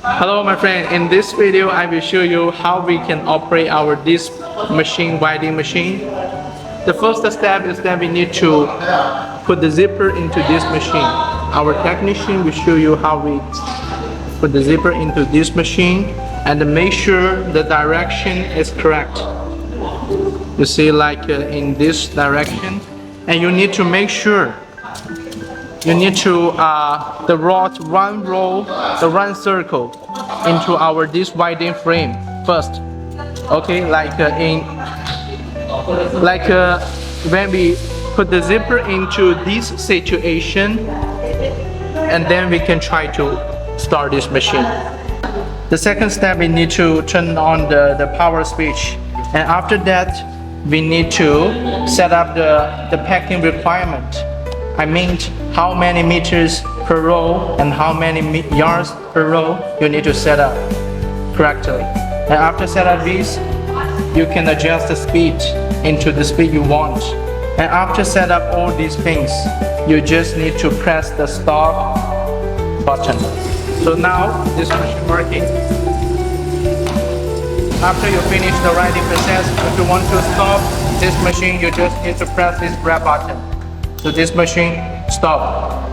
Hello my friend, in this video I will show you how we can operate our this winding machine. The first step is that we need to put the zipper into this machine. Our technician will show you how we put the zipper into this machine and make sure the direction is correct. You see, like in this direction, and you need to make sure you need to the rod run circle into our this winding frame first. Okay, when we put the zipper into this situation, and then we can try to start this machine. The second step, we need to turn on the power switch, and after that we need to set up the packing requirement. I mean, how many meters per row and how many yards per row you need to set up correctly. And after set up this, you can adjust the speed into the speed you want. And after set up all these things, you just need to press the stop button. So now this machine working. After you finish the writing process, if you want to stop this machine, you just need to press this red button. So this machine stop.